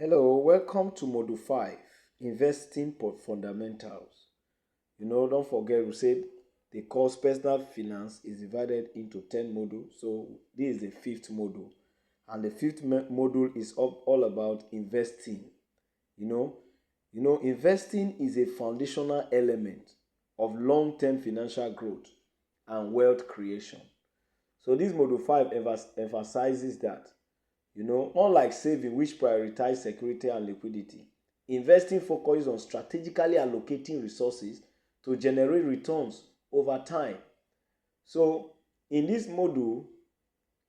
Hello, welcome to Module 5, Investing Fundamentals. Don't forget we said the course personal finance is divided into 10 modules. So this is the fifth module. And the fifth module is all about investing. Investing is a foundational element of long-term financial growth and wealth creation. So this module 5 emphasizes that unlike saving, which prioritize security and liquidity, investing focuses on strategically allocating resources to generate returns over time. So, in this module,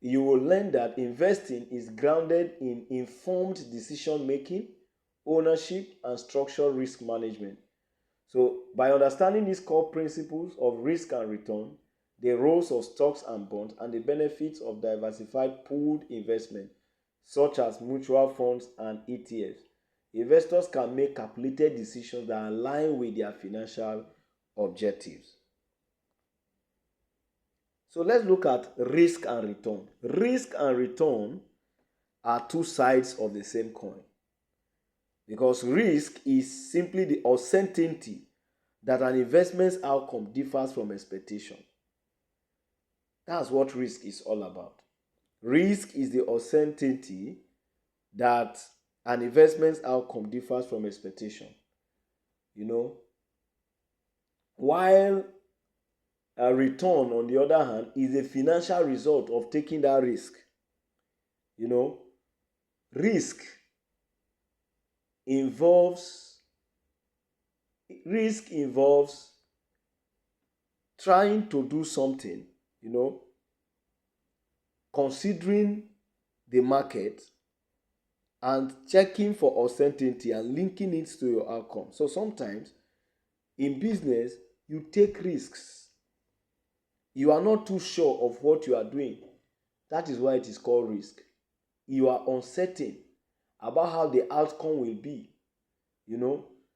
you will learn that investing is grounded in informed decision making, ownership, and structured risk management. So, by understanding these core principles of risk and return, the roles of stocks and bonds, and the benefits of diversified pooled investment, such as mutual funds and ETFs, investors can make calculated decisions that align with their financial objectives. So let's look at risk and return. Risk and return are two sides of the same coin, because risk is simply the uncertainty that an investment's outcome differs from expectation. That's what risk is all about. Risk is the uncertainty that an investment's outcome differs from expectation. While a return, on the other hand, is a financial result of taking that risk. Risk involves trying to do something, considering the market and checking for uncertainty and linking it to your outcome. So sometimes in business, you take risks. You are not too sure of what you are doing. That is why it is called risk. You are uncertain about how the outcome will be.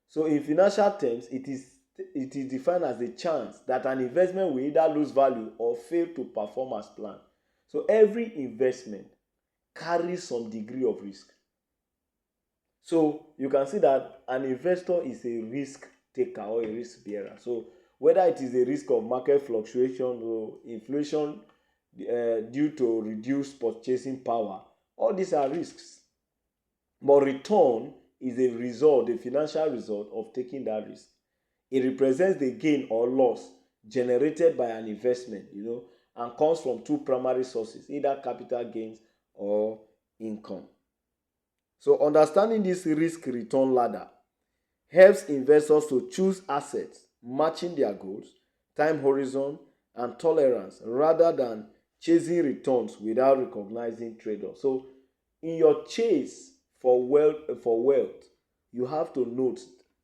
So in financial terms, it is defined as the chance that an investment will either lose value or fail to perform as planned. So every investment carries some degree of risk. So you can see that an investor is a risk taker or a risk bearer. So whether it is a risk of market fluctuation or inflation due to reduced purchasing power, all these are risks. But return is a financial result of taking that risk. It represents the gain or loss generated by an investment, and comes from two primary sources, either capital gains or income. So understanding this risk return ladder helps investors to choose assets matching their goals, time horizon, and tolerance, rather than chasing returns without recognizing trade-offs. So in your chase for wealth, you have to note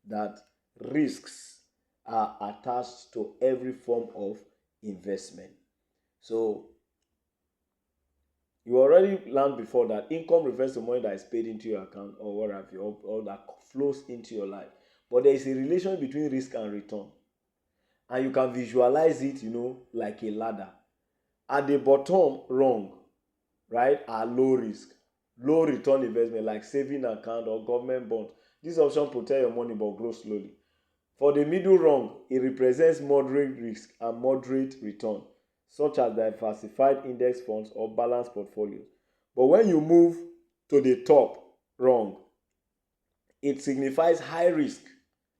that risks are attached to every form of investment. So you already learned before that income refers to money that is paid into your account or what have you, or that flows into your life. But there is a relation between risk and return. And you can visualize it, like a ladder. At the bottom rung, right, are low risk, low return investment like saving account or government bond. This option protect your money but grow slowly. For the middle rung, it represents moderate risk and moderate return, such as diversified index funds or balanced portfolios. But when you move to the top rung, it signifies high risk,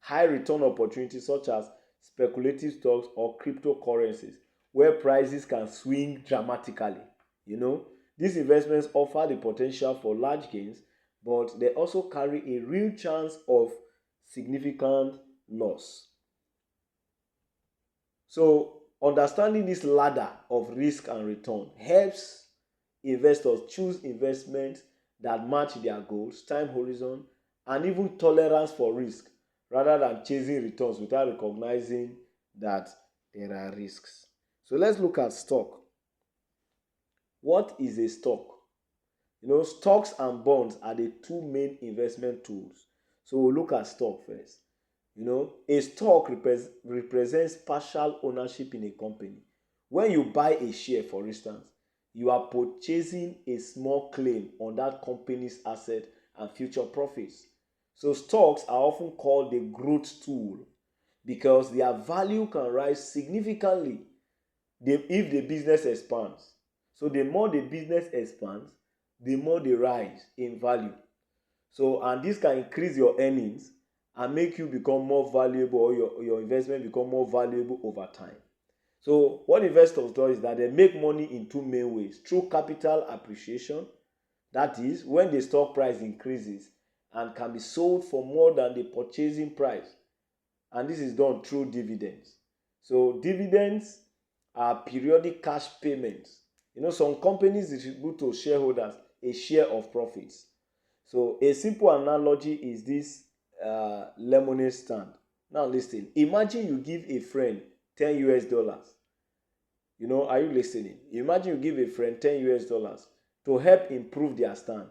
high return opportunities such as speculative stocks or cryptocurrencies, where prices can swing dramatically. These investments offer the potential for large gains, but they also carry a real chance of significant loss. So understanding this ladder of risk and return helps investors choose investments that match their goals, time horizon, and even tolerance for risk, rather than chasing returns without recognizing that there are risks. So let's look at stock. What is a stock? Stocks and bonds are the two main investment tools. So we'll look at stock first. A stock represents partial ownership in a company. When you buy a share, for instance, you are purchasing a small claim on that company's asset and future profits. So stocks are often called the growth tool because their value can rise significantly if the business expands. So the more the business expands, the more they rise in value. So, and this can increase your earnings and make you become more valuable, or your investment become more valuable over time. So what investors do is that they make money in two main ways: through capital appreciation, that is when the stock price increases and can be sold for more than the purchasing price, and this is done through dividends. So dividends are periodic cash payments. Some companies distribute to shareholders a share of profits. So a simple analogy is this lemonade stand. Now listen, imagine you give a friend $10. Are you listening? Imagine you give a friend $10 to help improve their stand,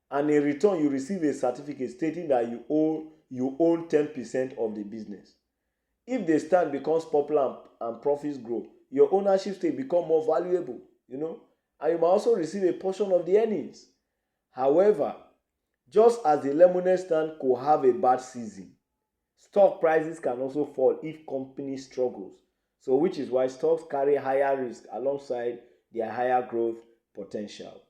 and in return you receive a certificate stating that you own 10% of the business. If the stand becomes popular and profits grow, your ownership stake become more valuable, and you might also receive a portion of the earnings. However, just as the lemonade stand could have a bad season, stock prices can also fall if company struggles. So which is why stocks carry higher risk alongside their higher growth potential.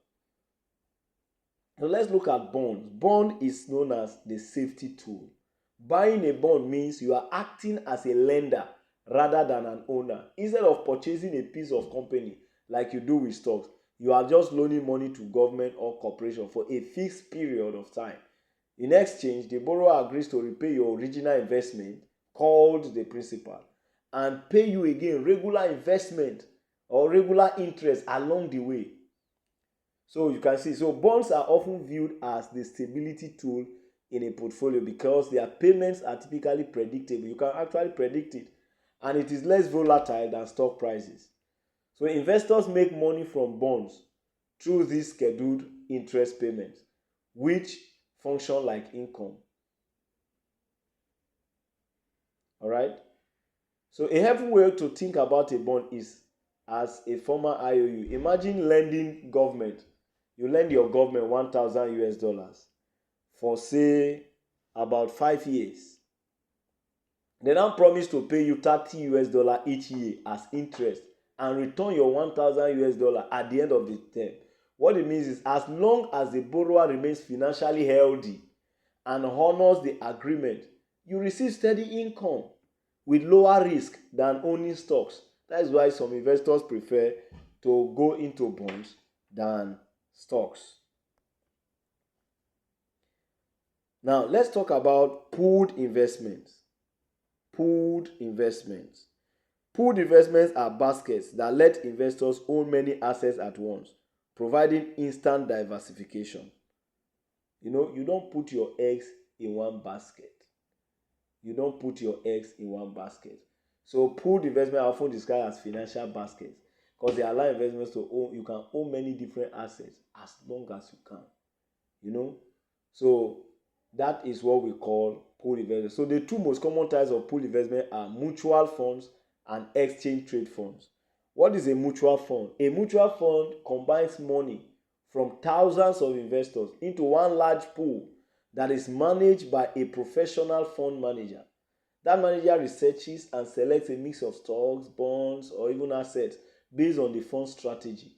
So let's look at bonds. Bond is known as the safety tool. Buying a bond means you are acting as a lender rather than an owner. Instead of purchasing a piece of company like you do with stocks, you are just loaning money to government or corporation for a fixed period of time. In exchange, the borrower agrees to repay your original investment, called the principal, and pay you again regular investment or regular interest along the way. So you can see, so bonds are often viewed as the stability tool in a portfolio because their payments are typically predictable. You can actually predict it, and it is less volatile than stock prices. So investors make money from bonds through these scheduled interest payments, which function like income. All right. So a helpful way to think about a bond is as a former IOU. Imagine lending government. You lend your government $1,000 for say about 5 years. They now promise to pay you $30 each year as interest and return your $1,000 at the end of the term. What it means is, as long as the borrower remains financially healthy and honors the agreement, you receive steady income with lower risk than owning stocks. That is why some investors prefer to go into bonds than stocks. Now, let's talk about pooled investments. Pooled investments. Pooled investments are baskets that let investors own many assets at once, providing instant diversification. You don't put your eggs in one basket. You don't put your eggs in one basket. So pooled investment are often described as financial baskets because they allow investors to own. You can own many different assets as long as you can. So that is what we call pooled investment. So the two most common types of pooled investment are mutual funds and exchange trade funds. What is a mutual fund? A mutual fund combines money from thousands of investors into one large pool that is managed by a professional fund manager. That manager researches and selects a mix of stocks, bonds, or even assets based on the fund strategy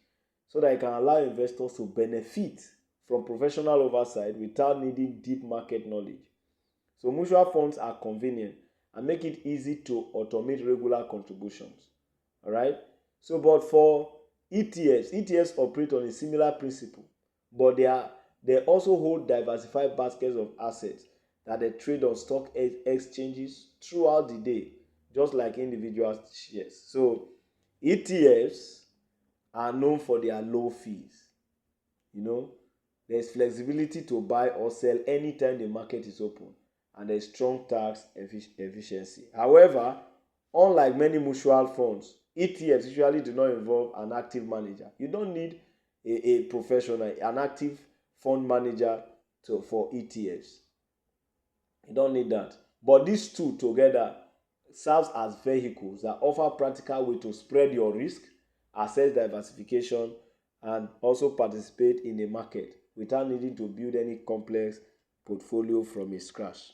so that it can allow investors to benefit from professional oversight without needing deep market knowledge. So mutual funds are convenient and make it easy to automate regular contributions. All right. So, but for ETFs operate on a similar principle, but they also hold diversified baskets of assets that they trade on stock exchanges throughout the day, just like individual shares. So ETFs are known for their low fees. There's flexibility to buy or sell anytime the market is open, and there's strong tax efficiency. However, unlike many mutual funds, ETFs usually do not involve an active manager. You don't need a professional, an active fund manager for ETFs. You don't need that. But these two together serves as vehicles that offer practical way to spread your risk, assess diversification, and also participate in the market without needing to build any complex portfolio from scratch.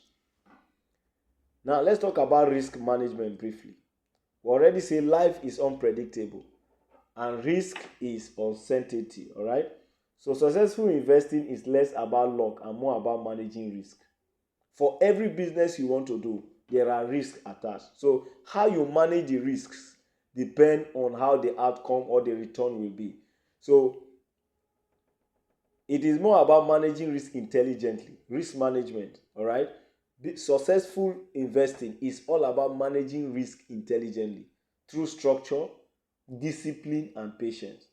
Now, let's talk about risk management briefly. We already say life is unpredictable and risk is uncertainty, all right? So, successful investing is less about luck and more about managing risk. For every business you want to do, there are risks attached. So, how you manage the risks depend on how the outcome or the return will be. So, it is more about managing risk intelligently, risk management, all right? Successful investing is all about managing risk intelligently through structure, discipline, and patience.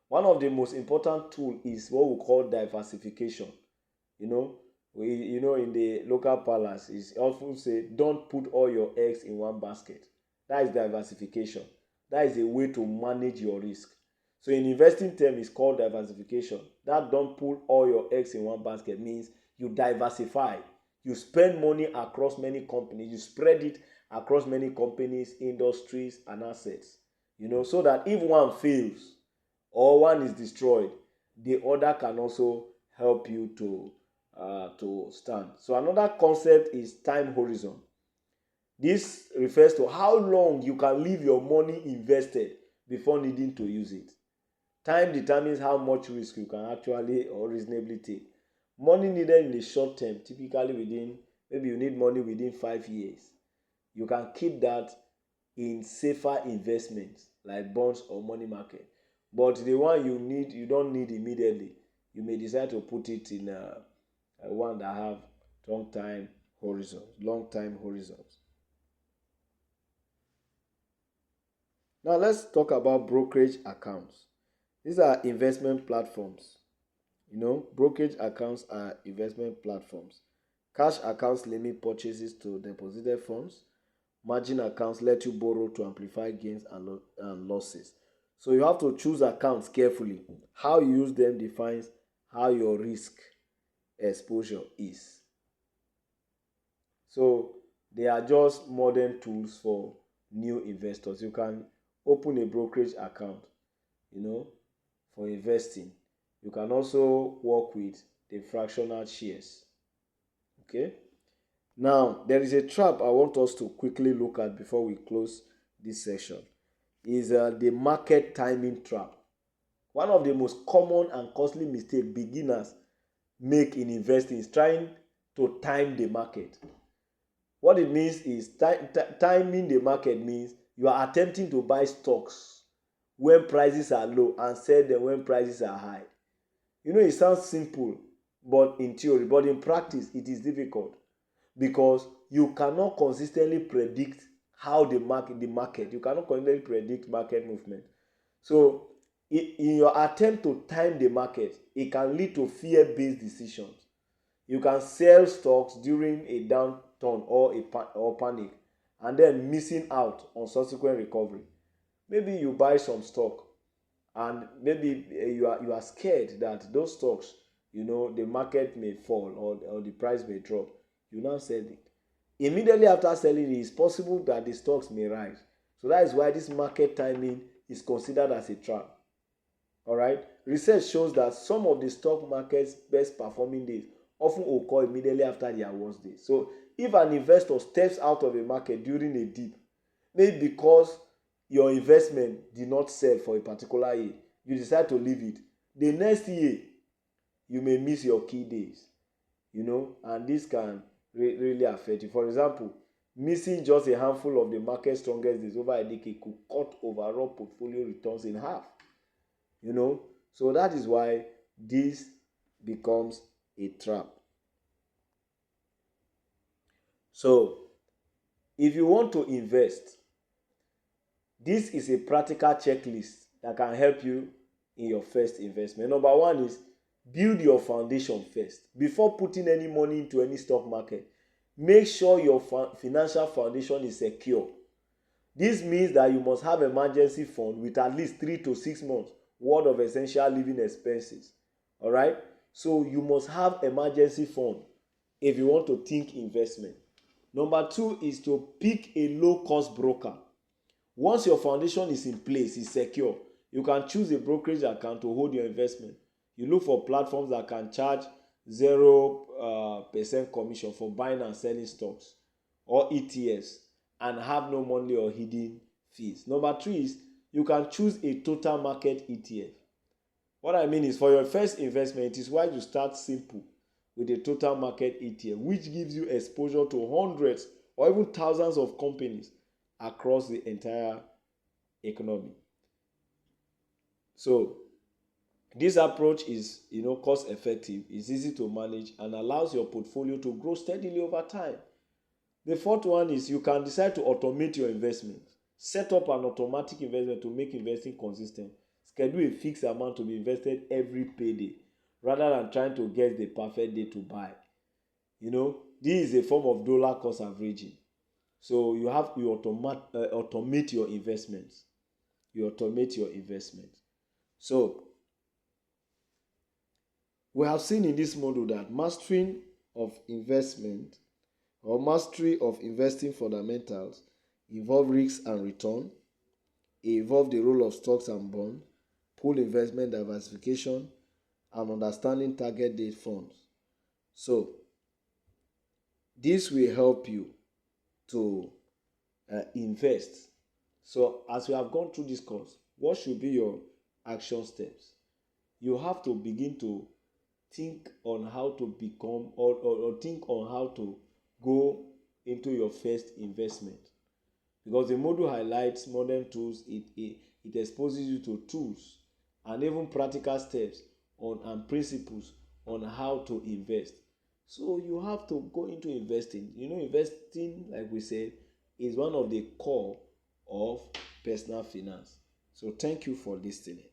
One of the most important tools is what we call diversification. You know, in the local palace, it's often say, don't put all your eggs in one basket. That is diversification. That is a way to manage your risk. So in investing term, it's called diversification. That don't put all your eggs in one basket means you diversify. You spend money across many companies. You spread it across many companies, industries, and assets. So that if one fails or one is destroyed, the other can also help you to stand. So another concept is time horizon. This refers to how long you can leave your money invested before needing to use it. Time determines how much risk you can actually or reasonably take. Money needed in the short term, typically maybe you need money within 5 years. You can keep that in safer investments like bonds or money market. But the one you don't need immediately, you may decide to put it in a one that have long time horizons. Now let's talk about brokerage accounts. These are investment platforms. Brokerage accounts are investment platforms. Cash accounts limit purchases to deposited funds. Margin accounts let you borrow to amplify gains and losses. So you have to choose accounts carefully. How you use them defines how your risk exposure is. So they are just modern tools for new investors. You can open a brokerage account, for investing. You can also work with the fractional shares. Okay. Now, there is a trap I want us to quickly look at before we close this session. Is the market timing trap. One of the most common and costly mistakes beginners make in investing is trying to time the market. What it means is timing the market means you are attempting to buy stocks when prices are low and sell them when prices are high. It sounds simple, but in theory, but in practice, it is difficult because you cannot consistently predict how you cannot consistently predict market movement. So, in your attempt to time the market, it can lead to fear-based decisions. You can sell stocks during a downturn or panic and then missing out on subsequent recovery. Maybe you buy some stock and maybe you are scared that those stocks, the market may fall or the price may drop. You now sell it. Immediately after selling it, it's possible that the stocks may rise. So that is why this market timing is considered as a trap. All right. Research shows that some of the stock market's best performing days often occur immediately after their worst days. So if an investor steps out of a market during a dip, maybe because your investment did not sell for a particular year, you decide to leave it. The next year, you may miss your key days, and this can really affect you. For example, missing just a handful of the market's strongest days over a decade could cut overall portfolio returns in half. So that is why this becomes a trap. So, if you want to invest, this is a practical checklist that can help you in your first investment. Number one is build your foundation first. Before putting any money into any stock market, make sure your financial foundation is secure. This means that you must have an emergency fund with at least 3 to 6 months worth of essential living expenses. All right? So you must have emergency fund if you want to think investment. Number two is to pick a low-cost broker. Once your foundation is in place, is secure, you can choose a brokerage account to hold your investment. You look for platforms that can charge 0% commission for buying and selling stocks or ETFs and have no monthly or hidden fees. Number 3 is you can choose a total market ETF. What I mean is, for your first investment, it is why you start simple with a total market ETF, which gives you exposure to hundreds or even thousands of companies across the entire economy. So this approach is, cost effective, is easy to manage, and allows your portfolio to grow steadily over time. The fourth one is you can decide to automate your investment. Set up an automatic investment to make investing consistent. Schedule a fixed amount to be invested every payday rather than trying to guess the perfect day to buy. This is a form of dollar cost averaging. So you automate your investments. You automate your investments. So we have seen in this model that mastery of investing fundamentals involve risk and return, involve the role of stocks and bonds, pool investment diversification, and understanding target date funds. So this will help you to invest. So as we have gone through this course, what should be your action steps? You have to begin to think on how to become or think on how to go into your first investment, because the module highlights modern tools. It exposes you to tools and even practical steps and principles on how to invest. So you have to go into investing. Investing, like we said, is one of the core of personal finance. So thank you for listening.